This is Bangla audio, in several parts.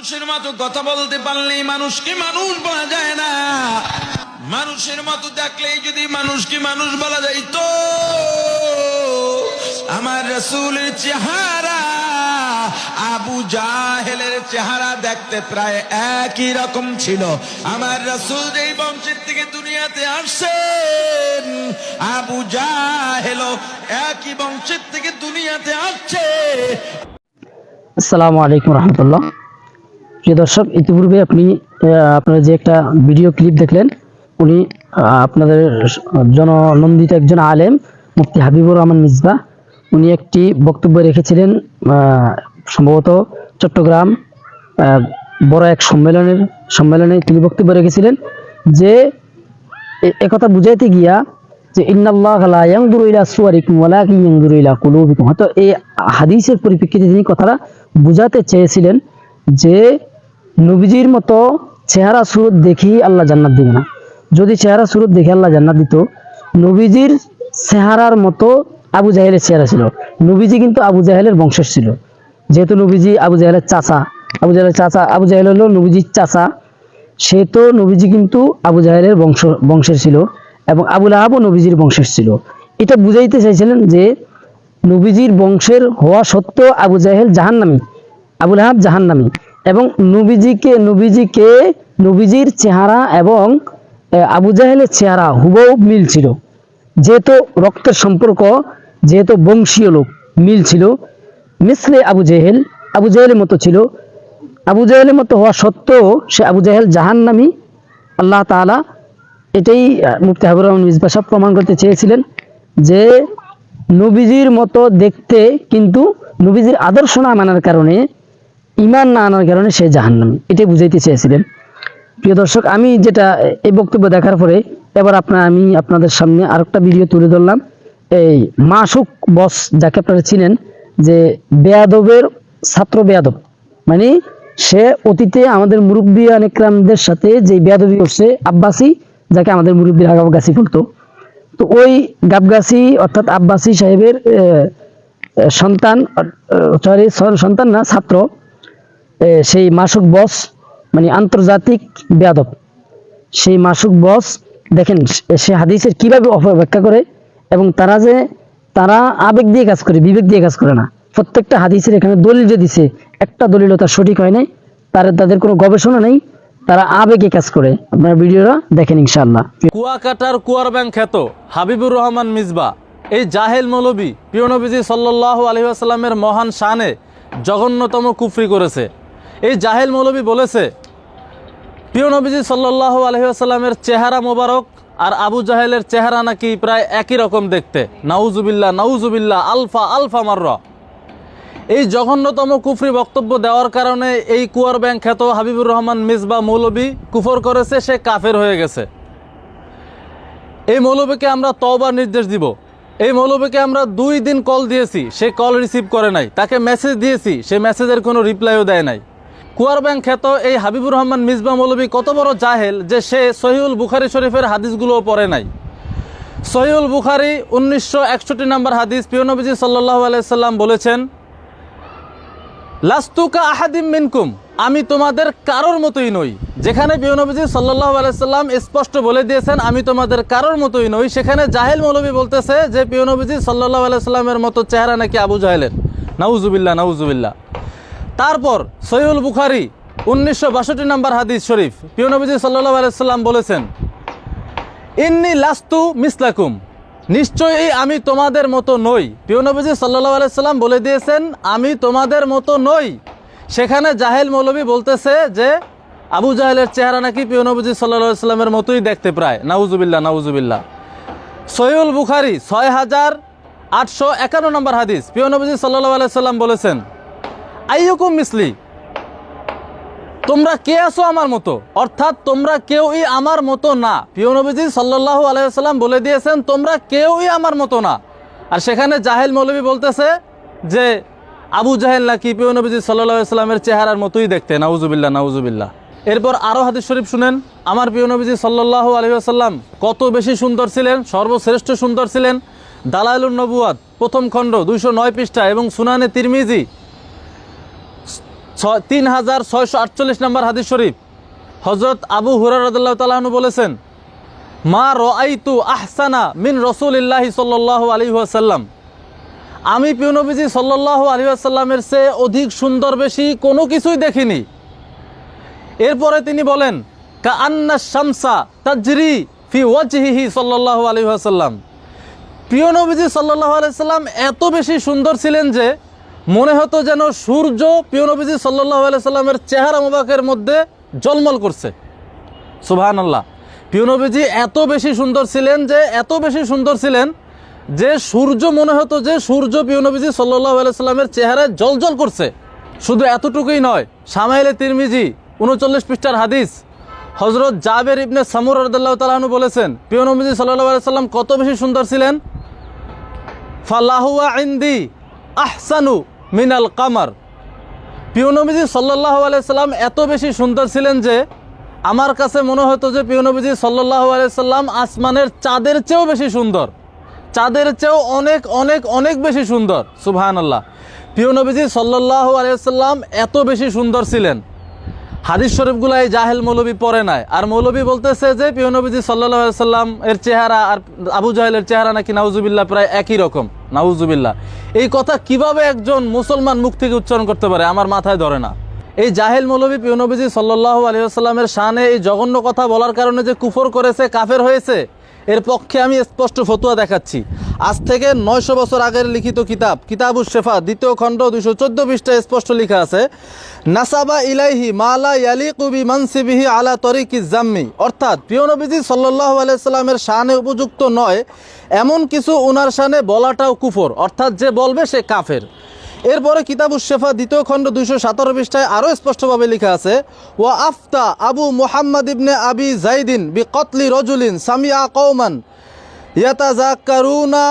মানুষের মতো কথা বলতে পারলেই মানুষকে মানুষ বলা যায় না। মানুষের মতো দেখলেই যদি মানুষকে মানুষ বলা যায় তো আমার রাসূলের চেহারা আবু জাহেলের চেহারা দেখতে প্রায় একই রকম ছিল। আমার রাসূল যেই বংশের থেকে দুনিয়াতে আসছেন, আবু জাহেল একই বংশের থেকে দুনিয়াতে আসছে। আসসালামু আলাইকুম রহমতুল্লাহ। প্রিয় দর্শক, ইতিপূর্বে আপনারা যে একটা ভিডিও ক্লিপ দেখলেন, উনি আপনাদের জননন্দিত একজন আলেম মুফতি হাবিবুর রহমান মিসবাহ, উনি একটি বক্তব্য রেখেছিলেন সম্ভবত চট্টগ্রাম বড় এক সম্মেলনে তিনি বক্তব্য রেখেছিলেন যে একথা বুঝাইতে গিয়া যে ইন্নাল্লাহা লা ইয়ানজুরু ইলা সুওয়ারিকুম ওয়ালাকিন ইয়ানজুরু ইলা কুলুবিকুম, হয়তো এই হাদিসের পরিপ্রেক্ষিতে তিনি কথাটা বুঝাতে চেয়েছিলেন যে নবীজির মতো চেহারা সুরত দেখি আল্লাহ জান্নাত দিবে না। যদি চেহারা সুরত দেখে আল্লাহ জান্নাত দিত, নবীজির চেহারার মতো আবু জাহেলের চেহারা ছিল। নবীজি কিন্তু আবু জাহেলের বংশের ছিল, যেহেতু নবীজি আবু জাহেলের চাচা, আবু জাহেল হলো নবীজির চাচা, সে তো নবীজি কিন্তু আবু জাহেলের বংশের ছিল এবং আবু লাহাবও নবীজির বংশের ছিল। এটা বুঝাইতে চাইছিলেন যে নবীজির বংশের হওয়া সত্ত্বেও আবু জাহেল জাহান্নামী, আবু লাহাব জাহান্নামী, এবং নবীজির চেহারা এবং আবু জাহেলের চেহারা হুবহু মিল ছিল। যেহেতু রক্তের সম্পর্ক, যেহেতু বংশীয় লোক মিল ছিল, মিসলে আবু জাহেলের মতো ছিল। আবু জাহেলের মতো হওয়া সত্ত্বেও সে আবু জাহেল জাহান্নামী। আল্লাহ তাআলা এটাই মুফতি হাবিবুর রহমান মিসবাহ সাহেব প্রমাণ করতে চেয়েছিলেন যে নবীজির মতো দেখতে কিন্তু নবীজির আদর্শ না মানার কারণে, ঈমান না আনার কারণে সে জাহান্নামী, এটাই বুঝাইতে চেয়েছিলেন। প্রিয় দর্শক, আমি যেটা এই বক্তব্য দেখার পরে এবার আমি আপনাদের সামনে আরেকটা ভিডিও তুলে ধরলাম। এই মাসুক বস, যাকে আপনারা চিনেন, যে বেয়াদবের ছাত্র বেয়াদব, মানে সে অতীতে আমাদের মুরব্বিয়ান ইকরামদের সাথে যে বেয়াদবি করছে, আব্বাসী, যাকে আমাদের মুরব্বির গাবগাছি বলতো, তো ওই গাবগাছি অর্থাৎ আব্বাসী সাহেবের সন্তান না, ছাত্র, সেই মাসুক বস, মানে আন্তর্জাতিক বেয়াদব, সেই মাসুক বস দেখেন সে হাদিসের কিভাবে অপব্যাখ্যা করে, এবং তারা আবেগ দিয়ে কাজ করে, বিবেক দিয়ে কাজ করে না। প্রত্যেকটা হাদিসের এখানে দলিল যে দিছে, একটা দলিলও তার সঠিক হয় নাই, তাদের কোনো গবেষণা নেই, তারা আবেগে কাজ করে। আপনারা ভিডিওটা দেখেন ইনশাআল্লাহ। কুয়াকাটার কুয়ার ব্যাংক খ্যাত হাবিবুর রহমান মিসবাহ, এই জাহেল মৌলবী প্রিয় নবীজি সাল্লাল্লাহু আলাইহি ওয়াসাল্লামের মহান শানে জঘন্যতম কুফরি করেছে। এই জাহেল মৌলবী বলেছে প্রিয় নবীজি সাল্লাল্লাহু আলাইহি ওয়াসাল্লামের চেহারা মোবারক আর আবু জাহেলের চেহারা নাকি প্রায় একই রকম দেখতে। নাউজুবিল্লাহ আলফা মাররা। এই জঘন্যতম কুফরি বক্তব্য দেওয়ার কারণে এই কুয়ার ব্যাংক খ্যাত হাবিবুর রহমান মিসবাহ মৌলবী কুফর করেছে, সে কাফের হয়ে গেছে। এই মৌলবীকে আমরা তওবার নির্দেশ দিব। এই মৌলবীকে আমরা 2 দিন কল দিয়েছি, সে কল রিসিভ করে নাই। তাকে মেসেজ দিয়েছি, সে মেসেজের কোনো রিপ্লাইও দেয় নাই। কুয়ার ব্যাংক খ্যাত এই হাবিবুর রহমান মিসবাহ মৌলবী কত বড় জাহেল যে সে সহিহুল বুখারী শরীফের হাদিসগুলোও পড়ে নাই। সহিহুল বুখারী 1961 নম্বর হাদিস, প্রিয় নবীজি সাল্লাল্লাহু আলাইহি সাল্লাম বলেছেন, লাস্তুকা আহাদিম মিনকুম, আমি তোমাদের কারোর মতোই নই। যেখানে প্রিয় নবীজি সাল্লাল্লাহু আলাইহি সাল্লাম স্পষ্ট বলে দিয়েছেন আমি তোমাদের কারোর মতোই নই, সেখানে জাহেল মৌলবী বলতেছে যে প্রিয় নবীজি সাল্লাল্লাহু আলাইহি সাল্লামের মতো চেহারা নাকি আবু জাহেলের। নাউজুবিল্লাহ। তারপর সহিহুল বুখারী 1962 নম্বর হাদিস শরীফ, প্রিয় নবীজি সাল্লাল্লাহু আলাইহি সাল্লাম বলেছেন, ইন্নী লাস্তু মিসলাকুম, নিশ্চয়ই আমি তোমাদের মতো নই। প্রিয় নবীজি সাল্লাল্লাহু আলাইহি সাল্লাম বলে দিয়েছেন আমি তোমাদের মতো নই। সেখানে জাহেল মৌলবী বলতেছে যে আবু জাহেলের চেহারা নাকি প্রিয় নবীজি সাল্লাল্লাহু আলাইহি সাল্লামের মতোই দেখতে প্রায়। নাউজুবিল্লাহ। সহিহুল বুখারী 6851 নম্বর হাদিস, প্রিয় নবীজি সাল্লাল্লাহু আলাইহি সাল্লাম বলেছেন, আইয়ুকুম মিসলি, তোমরা কে আছো আমার মতো, অর্থাৎ তোমরা কেউই আমার মতো না। প্রিয় নবীজি সাল্লাল্লাহু আলাইহি ওয়াসাল্লাম বলে দিয়েছেন তোমরা কেউই আমার মতো না। আর সেখানে জাহেল মৌলবী বলতেছে যে আবু জাহেল নাকি প্রিয় নবীজি সাল্লাল্লাহু আলাইহি ওয়াসাল্লামের চেহারার মতোই দেখতে। নাউজুবিল্লাহ। এরপর আরও হাদিস শরীফ শুনেন। আমার প্রিয় নবীজি সাল্লাল্লাহু আলাইহি ওয়াসাল্লাম কত বেশি সুন্দর ছিলেন, সর্বশ্রেষ্ঠ সুন্দর ছিলেন। দালাইলুন নবুয়াত 1ম খণ্ড 209 পৃষ্ঠা এবং সুনানে তিরমিজি 3648 নম্বর হাদিস শরীফ, হযরত আবু হুরায়রা রাদিয়াল্লাহু তাআলা আনহু বলেছেন, মা রাআইতু আহসানা মিন রাসূলিল্লাহি সাল্লাল্লাহু আলাইহি ওয়াসাল্লাম, আমি প্রিয় নবীজি সাল্লাল্লাহু আলাইহি ওয়াসাল্লামের চেয়ে অধিক সুন্দর বেশি কোনো কিছুই দেখিনি। এরপরে তিনি বলেন, কাআন্না শামসা তাজরি ফি ওয়াজহিহি সাল্লাল্লাহু আলাইহি ওয়াসাল্লাম, প্রিয় নবীজি সাল্লাল্লাহু আলাইহি ওয়াসাল্লাম এত বেশি সুন্দর ছিলেন যে মনে হতো যেন সূর্য প্রিয় নবীজি সাল্লাল্লাহু আলাইহি ওয়াসাল্লামের চেহারা মোবারকের মধ্যে ঝলমল করছে। সুবহানাল্লাহ। প্রিয় নবীজি এত বেশি সুন্দর ছিলেন যে সূর্য মনে হতো যে সূর্য প্রিয় নবীজি সাল্লাল্লাহু আলাইহি ওয়াসাল্লামের চেহারায় জ্বলজ্বল করছে। শুধু এতটুকুই নয়, শামাইলে তিরমিজি 39 পৃষ্ঠার হাদিস, হযরত জাবের ইবনে সামুর রাদিয়াল্লাহু তাআলা আনহু বলেছেন, প্রিয় নবীজি সাল্লাল্লাহু আলাইহি ওয়াসাল্লাম কত বেশি সুন্দর ছিলেন, ফালাহুয়া ইনদি আহসানু মিনাল কামার, প্রিয় নবীজি সাল্লাল্লাহু আলাইহি ওয়াসাল্লাম এত বেশি সুন্দর ছিলেন যে আমার কাছে মনে হতো যে প্রিয় নবীজি সাল্লাল্লাহু আলাইহি ওয়াসাল্লাম আসমানের চাঁদের চেয়েও বেশি সুন্দর, চাঁদের চেয়েও অনেক অনেক অনেক বেশি সুন্দর। সুবহানাল্লাহ। প্রিয় নবীজি সাল্লাল্লাহু আলাইহি ওয়াসাল্লাম এত বেশি সুন্দর ছিলেন, হাদিস শরীফগুলো এই জাহেল মৌলবী পড়ে নাই। আর মৌলবী বলতেছে যে প্রিয় নবীজি সাল্লাল্লাহু আলাইহি ওয়াসাল্লাম এর চেহারা আর আবু জাহেলের চেহারা নাকি নাউজুবিল্লাহ প্রায় একই রকম। নাউজুবিল্লাহ। এই কথা কিভাবে একজন মুসলমান মুখ থেকে উচ্চারণ করতে পারে আমার মাথায় ধরে না। এই জাহেল মৌলবী প্রিয় নবীজি সাল্লাল্লাহু আলাইহি ওয়াসাল্লামের শানে এই জঘন্য কথা বলার কারণে যে কুফর করেছে, কাফের হয়েছে, এর পক্ষে আমি স্পষ্ট ফতোয়া দেখাচ্ছি। আজ থেকে 900 বছর আগের লিখিত কিতাব কিতাবুশ শিফা 2য় খণ্ড 214 পৃষ্ঠায় স্পষ্ট লেখা আছে, নাসাবা ইলাইহি মালা ইয়ালিকু বিমানসিবিহি আলা তরিকিজ জাম্মি, অর্থাৎ প্রিয় নবীজি সাল্লাল্লাহু আলাইহি ওয়াসাল্লামের শানে উপযুক্ত নয় এমন কিছু ওনার শানে বলাটাও কুফর, অর্থাৎ যে বলবে সে কাফের। এরপরে কিতাবুশ শিফা 2য় খণ্ড 217 পৃষ্ঠায় আরও স্পষ্টভাবে লেখা আছে, ওয়া আফতা আবু মুহাম্মদ ইবনে আবি জাইদিন বিকতলি রজুলিন সামিআ কওমান ইয়াতাযাক্কারুনা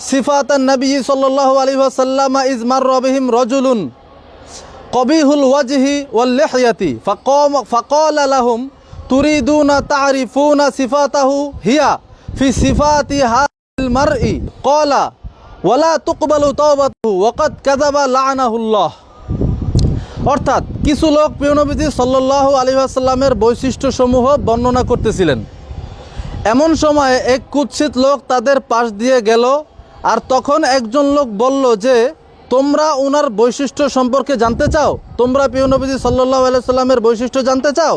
সিফাতান নবী সাল্লাল্লাহু আলাইহি ওয়াসাল্লাম ইজ মাররা বিহিম রাজুলুন কবিহুল ওয়াজহি ওয়াল লিহয়াতি ফাকালা লাহুম তুরিদুনা তা'রিফুনা সিফাতাহু হিয়া ফি সিফাতি হাযিল মারই ক্বালা ওয়ালা তুকবালু তাওবাতুহু ওয়াকাদ কাযাবা লা'নাহুল্লাহ। অর্থাৎ কিছু লোক প্রিয় নবীজি সাল্লাল্লাহু আলাইহি ওয়াসাল্লামের বৈশিষ্ট্যসমূহ বর্ণনা করতেছিলেন। এমন সময়ে এক কুৎসিত লোক তাদের পাশ দিয়ে গেল, আর তখন একজন লোক বলল যে তোমরা ওনার বৈশিষ্ট্য সম্পর্কে জানতে চাও, তোমরা প্রিয় নবীজি সাল্লাল্লাহু আলাইহি ওয়াসাল্লামের বৈশিষ্ট্য জানতে চাও,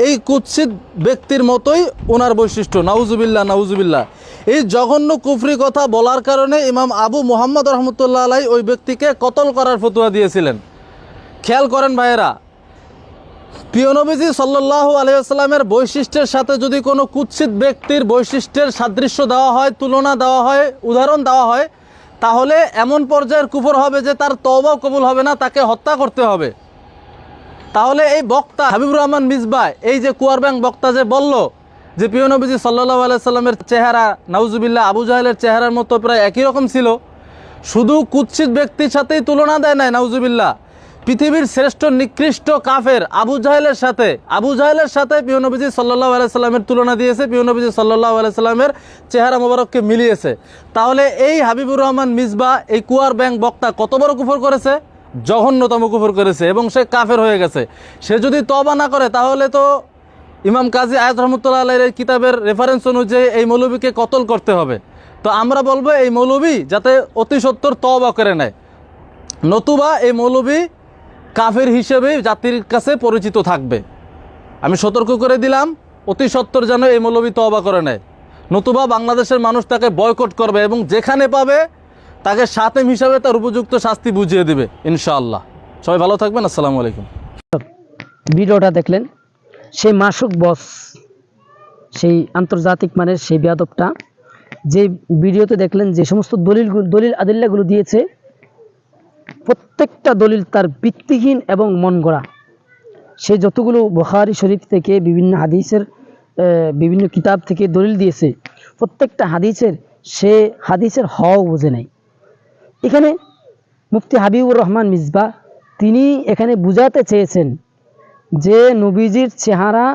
এই কুৎসিত ব্যক্তির মতোই ওনার বৈশিষ্ট্য। নাউজুবিল্লাহ নাউজুবিল্লাহ। এই জঘন্য কুফরি কথা বলার কারণে ইমাম আবু মুহাম্মদ রহমতুল্লাহ আলাই ওই ব্যক্তিকে কতল করার ফতোয়া দিয়েছিলেন। খেয়াল করেন ভাইয়েরা, প্রিয় নবীজি সাল্লাল্লাহু আলাইহি ওয়াসাল্লামের বৈশিষ্ট্যের সাথে যদি কোনো কুৎসিত ব্যক্তির বৈশিষ্ট্যের সাদৃশ্য দেওয়া হয়, তুলনা দেওয়া হয়, উদাহরণ দেওয়া হয়, তাহলে এমন পর্যায়ের কুফর হবে যে তার তওবাও কবুল হবে না, তাকে হত্যা করতে হবে। তাহলে এই বক্তা হাবিবুর রহমান মিসবাহ, এই যে কুয়ার ব্যাংক বক্তা যে বলল যে প্রিয় নবীজি সাল্লাল্লাহু আলাইহি ওয়াসাল্লামের চেহারা নাউজুবিল্লাহ আবু জাহেলের চেহারার মতো প্রায় একই রকম ছিল, শুধু কুৎসিত ব্যক্তির সাথেই তুলনা দেয় নাই, নাউজুবিল্লাহ পৃথিবীর শ্রেষ্ঠ নিকৃষ্ট কাফের আবু জাহেলের সাথে প্রিয় নবীজি সাল্লাল্লাহু আলাইহি ওয়াসাল্লামের তুলনা দিয়েছে, প্রিয় নবীজি সাল্লাল্লাহু আলাইহি ওয়াসাল্লামের চেহারা মোবারককে মিলিয়েছে। তাহলে এই হাবিবুর রহমান মিসবাহ এই কুয়ার ব্যাংক বক্তা কত বড় কুফর করেছে, জঘন্যতম কুফর করেছে, এবং সে কাফের হয়ে গেছে। সে যদি তওবা না করে তাহলে তো ইমাম কাজী আয়াত রহমতুল্লাহ আলাইহির কিতাবের রেফারেন্স অনুযায়ী এই মৌলবীকে কতল করতে হবে। তো আমরা বলবো এই মৌলবী যাতে অতি সত্বর তওবা করে নেয়, নতুবা এই মৌলবী কাফের হিসেবে জাতির কাছে পরিচিত থাকবে। আমি সতর্ক করে দিলাম, অতি সত্বর যেন এই মৌলবী তওবা করে নেয়, নতুবা বাংলাদেশের মানুষ তাকে বয়কট করবে এবং যেখানে পাবে তাকে সাতেম হিসাবে তার উপযুক্ত শাস্তি বুঝিয়ে দেবে ইনশাআল্লাহ। সবাই ভালো থাকবেন, আসসালামু আলাইকুম। ভিডিওটা দেখলেন, সেই মাসুক বস, সেই আন্তর্জাতিক মানের সেই বেয়াদবটা যে ভিডিওতে দেখলেন যে সমস্ত দলিল আদিল্লাগুলো দিয়েছে, প্রত্যেকটা দলিল তার ভিত্তিহীন এবং মন গড়া। সে যতগুলো বুখারী শরীফ থেকে বিভিন্ন হাদিসের বিভিন্ন কিতাব থেকে দলিল দিয়েছে, প্রত্যেকটা সে হাদিসের হওয়াও বোঝে নাই। এখানে মুফতি হাবিবুর রহমান মিসবাহ তিনি এখানে বুঝাতে চেয়েছেন যে নবীজির চেহারা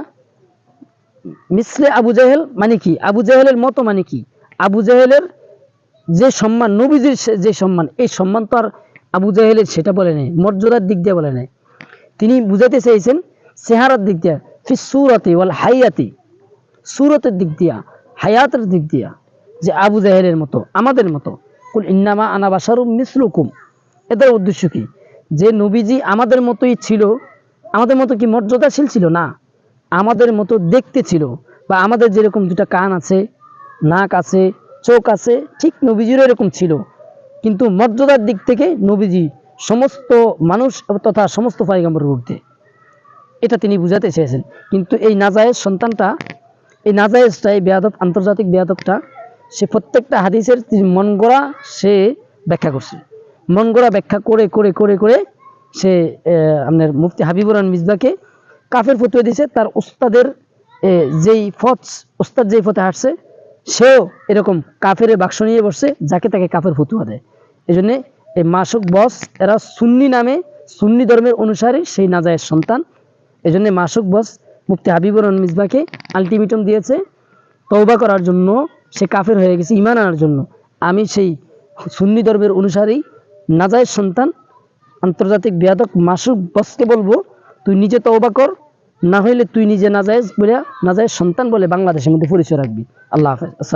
মিসলে আবু জাহেল মানে কি, আবু জাহেলের মতো মানে কি, আবু জাহেলের যে সম্মান, নবীজির যে সম্মান, এই সম্মান তো আর আবু জাহেলের সেটা বলে নেই, মর্যাদার দিক দিয়ে বলে নেই। তিনি বুঝাইতে চেয়েছেন চেহারার দিক দিয়া, ফি সুরতি ওয়াল হায়াতি, সুরতের দিক দিয়া, হায়াতের দিক দিয়া, যে আবু জাহেলের মতো, আমাদের মতো। কুল ইন্নামা আনা বাশারুম মিসলুকুম, এদের উদ্দেশ্য কি? যে নবীজি আমাদের মতোই ছিল। আমাদের মতো কি মর্যাদাশীল ছিল? না, আমাদের মতো দেখতে ছিল, বা আমাদের যেরকম দুটা কান আছে, নাক আছে, চোখ আছে, ঠিক নবীজিরও এরকম ছিল। কিন্তু মর্যাদার দিক থেকে নবীজি সমস্ত মানুষ তথা সমস্ত পয়গম্বরের ঊর্ধ্বে, এটা তিনি বুঝাতে চেয়েছেন। কিন্তু এই নাজায়েজ সন্তানটা, এই নাজায়েজটা, এই বেয়াদব, আন্তর্জাতিক বেয়াদবটা, সে প্রত্যেকটা হাদিসের মন গড়া সে ব্যাখ্যা করছে। মন গড়া ব্যাখ্যা করে করে করে করে সে আপনার মুফতি হাবিবুর রহমান মিসবাকে কাফের ফতোয়া দিয়েছে। তার উস্তাদের যেই উস্তাদ যেই পথে হাঁটছে, সেও এরকম কাফের বাক্স নিয়ে বসছে, যাকে তাকে কাফের ফতোয়া দেয়। এই জন্যে এই মাসুক বস এরা সুন্নি নামে, সুন্নি ধর্মের অনুসারী, সেই নাজায়েজ সন্তান। এই জন্যে মাসুক বস মুফতি হাবিবুর রহমান মিসবাকে আলটিমেটাম দিয়েছে তওবা করার জন্য। সে কাফের হয়ে গেছে ঈমান আনার জন্য। আমি সেই সুন্নি ধর্মের অনুসারী নাজায়েজ সন্তান আন্তর্জাতিক বেয়াদব মাসুক বসকে বলবো, তুই নিজে তওবা কর, না হইলে তুই নিজে নাজায়েজ বলে, নাজায়েজ সন্তান বলে বাংলাদেশের মধ্যে পরিচয় রাখবি। আল্লাহ হাফেজ।